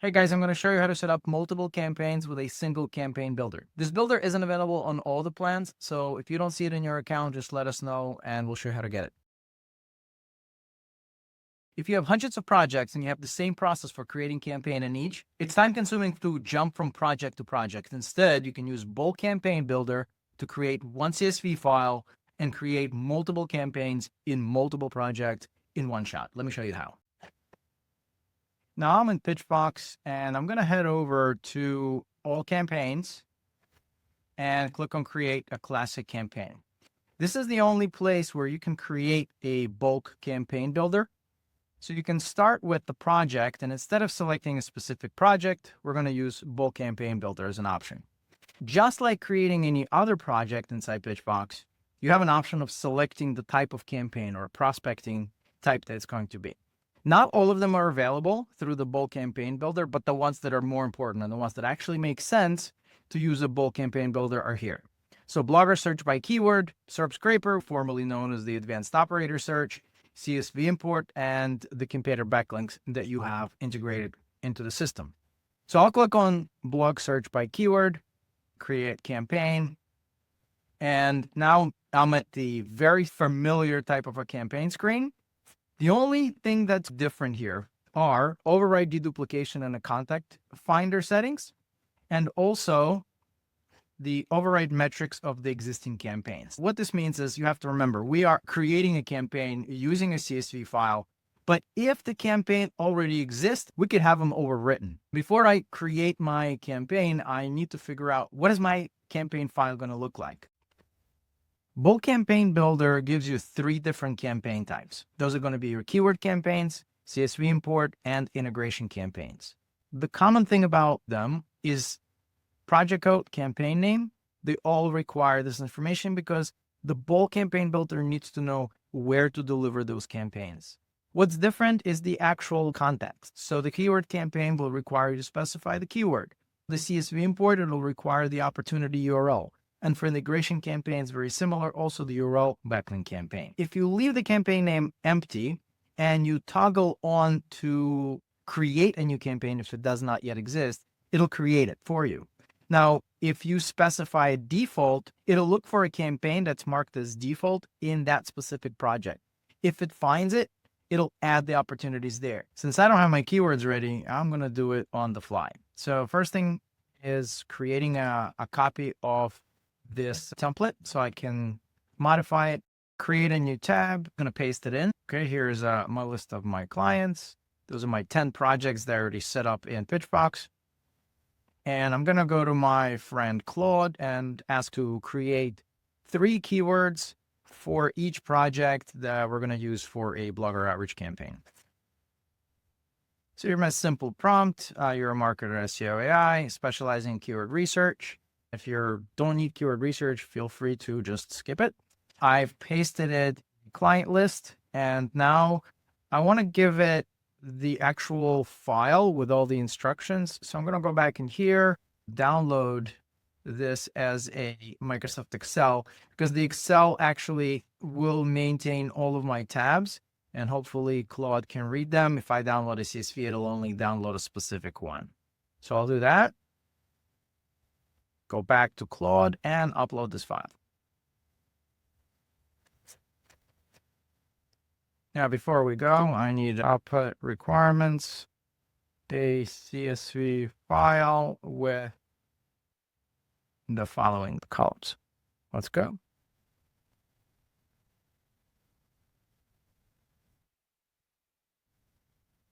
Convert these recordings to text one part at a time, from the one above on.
Hey guys, I'm going to show you how to set up multiple campaigns with a single campaign builder. This builder isn't available on all the plans, so if you don't see it in your account, just let us know and we'll show you how to get it. If you have hundreds of projects and you have the same process for creating campaign in each, it's time consuming to jump from project to project. Instead, you can use bulk campaign builder to create one CSV file and create multiple campaigns in multiple projects in one shot. Let me show you how. Now I'm in Pitchbox and I'm going to head over to all campaigns and click on create a classic campaign. This is the only place where you can create a bulk campaign builder. So you can start with the project, and instead of selecting a specific project, we're going to use bulk campaign builder as an option. Just like creating any other project inside Pitchbox, you have an option of selecting the type of campaign or prospecting type that it's going to be. Not all of them are available through the bulk campaign builder, but the ones that are more important and the ones that actually make sense to use a bulk campaign builder are here. So Blogger search by keyword, SERP scraper, formerly known as the advanced operator search, CSV import, and the competitor backlinks that you have integrated into the system. So I'll click on blog search by keyword, create campaign, and now I'm at the very familiar type of a campaign screen. The only thing that's different here are override deduplication and the contact finder settings, and also the override metrics of the existing campaigns. What this means is you have to remember, we are creating a campaign using a CSV file, but if the campaign already exists, we could have them overwritten. Before I create my campaign, I need to figure out what is my campaign file going to look like. Bulk Campaign Builder gives you 3 different campaign types. Those are going to be your keyword campaigns, CSV import, and integration campaigns. The common thing about them is project code, campaign name. They all require this information because the Bulk Campaign Builder needs to know where to deliver those campaigns. What's different is the actual context. So the keyword campaign will require you to specify the keyword. The CSV import, it'll require the opportunity URL. And for integration campaigns, very similar, also the URL backlink campaign. If you leave the campaign name empty and you toggle on to create a new campaign, if it does not yet exist, it'll create it for you. Now, if you specify a default, it'll look for a campaign that's marked as default in that specific project. If it finds it, it'll add the opportunities there. Since I don't have my keywords ready, I'm going to do it on the fly. So first thing is creating a copy of this template so I can modify it, create a new tab. I'm going to paste it in. Okay, here's my list of my clients. Those are my 10 projects that I already set up in Pitchbox. And I'm going to go to my friend Claude and ask to create 3 keywords for each project that we're going to use for a blogger outreach campaign. So here's my simple prompt. You're a marketer SEO AI specializing in keyword research. If you don't need keyword research, feel free to just skip it. I've pasted it client list, and now I want to give it the actual file with all the instructions. So I'm going to go back in here, download this as a Microsoft Excel, because the Excel actually will maintain all of my tabs, and hopefully Claude can read them. If I download a CSV, it'll only download a specific one. So I'll do that. Go back to Claude and upload this file. Now, before we go, I need output requirements, a CSV file with the following columns. Let's go.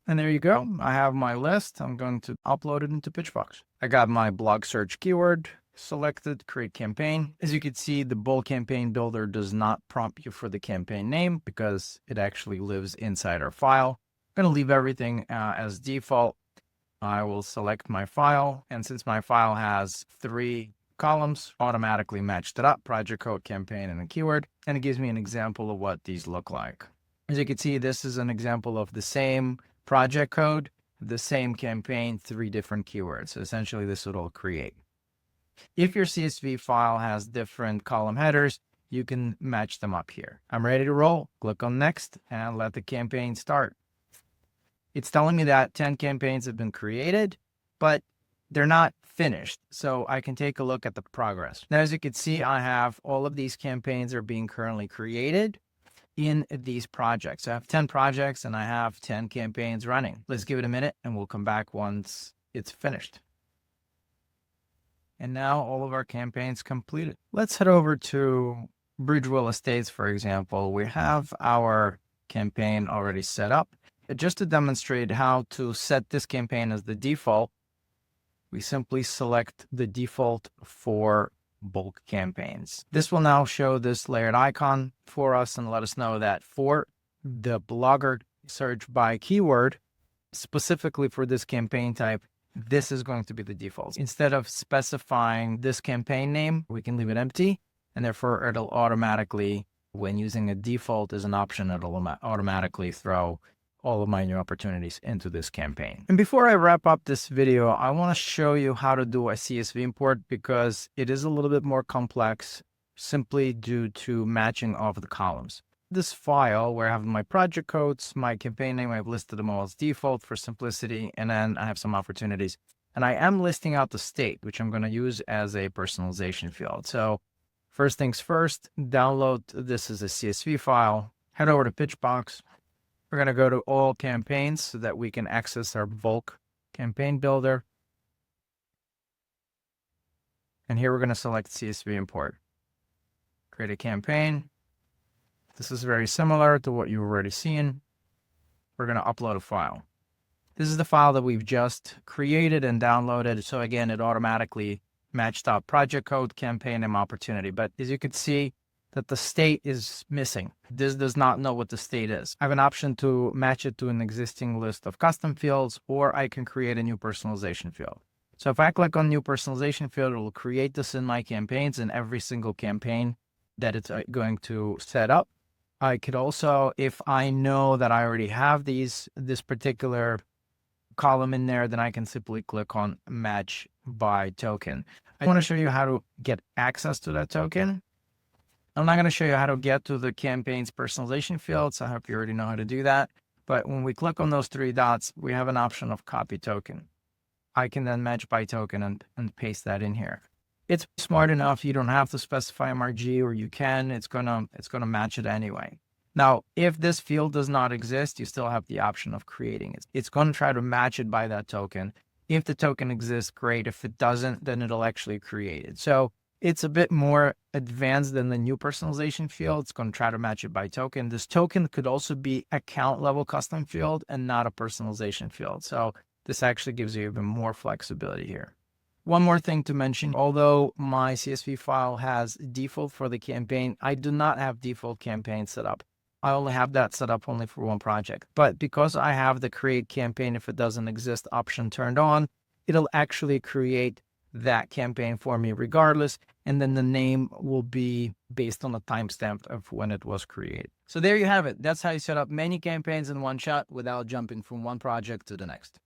And there you go. I have my list. I'm going to upload it into Pitchbox. I got my blog search keyword selected, create campaign. As you can see, the bulk campaign builder does not prompt you for the campaign name because it actually lives inside our file. I'm going to leave everything as default. I will select my file. And since my file has 3 columns, automatically matched it up, project code, campaign, and a keyword. And it gives me an example of what these look like. As you can see, this is an example of the same project code, the same campaign, 3 different keywords. So essentially, this would all create. If your CSV file has different column headers, you can match them up here. I'm ready to roll. Click on next and let the campaign start. It's telling me that 10 campaigns have been created, but they're not finished. So I can take a look at the progress. Now, as you can see, I have all of these campaigns are being currently created in these projects. I have 10 projects and I have 10 campaigns running. Let's give it a minute and we'll come back once it's finished. And now all of our campaigns completed. Let's head over to Bridgewell Estates, for example. We have our campaign already set up. Just to demonstrate how to set this campaign as the default, we simply select the default for bulk campaigns. This will now show this layered icon for us and let us know that for the blogger search by keyword, specifically for this campaign type, this is going to be the default. Instead of specifying this campaign name, we can leave it empty, and therefore it'll automatically, when using a default as an option, it'll automatically throw all of my new opportunities into this campaign. And before I wrap up this video, I want to show you how to do a CSV import because it is a little bit more complex simply due to matching of the columns. This file where I have my project codes, my campaign name, I've listed them all as default for simplicity, and then I have some opportunities. And I am listing out the state, which I'm going to use as a personalization field. So first things first, download this as a CSV file, head over to Pitchbox. We're going to go to all campaigns so that we can access our bulk campaign builder. And here we're going to select CSV import. Create a campaign. This is very similar to what you've already seen. We're going to upload a file. This is the file that we've just created and downloaded. So again, it automatically matched up project code, campaign, and opportunity. But as you can see, that the state is missing. This does not know what the state is. I have an option to match it to an existing list of custom fields, or I can create a new personalization field. So if I click on new personalization field, it will create this in my campaigns in every single campaign that it's going to set up. I could also, if I know that I already have this particular column in there, then I can simply click on match by token. I want to show you how to get access to that token. I'm not going to show you how to get to the campaign's personalization fields. I hope you already know how to do that. But when we click on those three dots, we have an option of copy token. I can then match by token and paste that in here. It's smart enough. You don't have to specify MRG, or you can. It's gonna match it anyway. Now, if this field does not exist, you still have the option of creating it. It's going to try to match it by that token. If the token exists, great. If it doesn't, then it'll actually create it. So it's a bit more advanced than the new personalization field. It's going to try to match it by token. This token could also be account level custom field and not a personalization field. So this actually gives you even more flexibility here. One more thing to mention, although my CSV file has default for the campaign, I do not have default campaign set up. I only have that set up only for one project. But because I have the create campaign if it doesn't exist option turned on, it'll actually create that campaign for me regardless, and then the name will be based on the timestamp of when it was created. So there you have it. That's how you set up many campaigns in one shot without jumping from one project to the next.